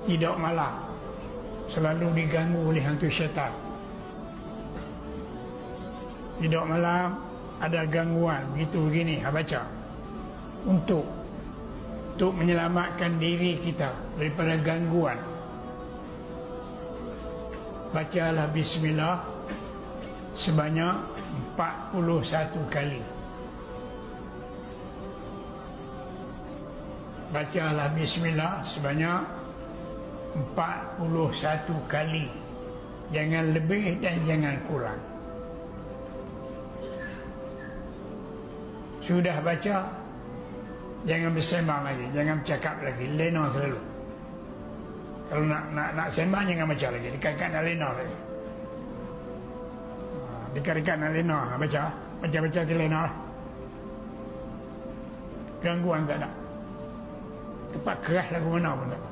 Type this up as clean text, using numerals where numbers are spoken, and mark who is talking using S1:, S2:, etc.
S1: Tidak malam, selalu diganggu oleh hantu syaitan. Tidak malam ada gangguan begini, baca untuk menyelamatkan diri kita daripada gangguan. Bacalah bismillah sebanyak 41 kali. Bacalah bismillah sebanyak 41 kali. Jangan lebih dan jangan kurang. Sudah baca, jangan bersembang lagi, jangan bercakap lagi, lena selalu. Kalau nak sembang jangan baca lagi, dekat-dekat nak lena lagi. Dekat-dekat nak lena, baca ke lena lah. Gangguan tak ada. Tempat keras lagu mana pun tak.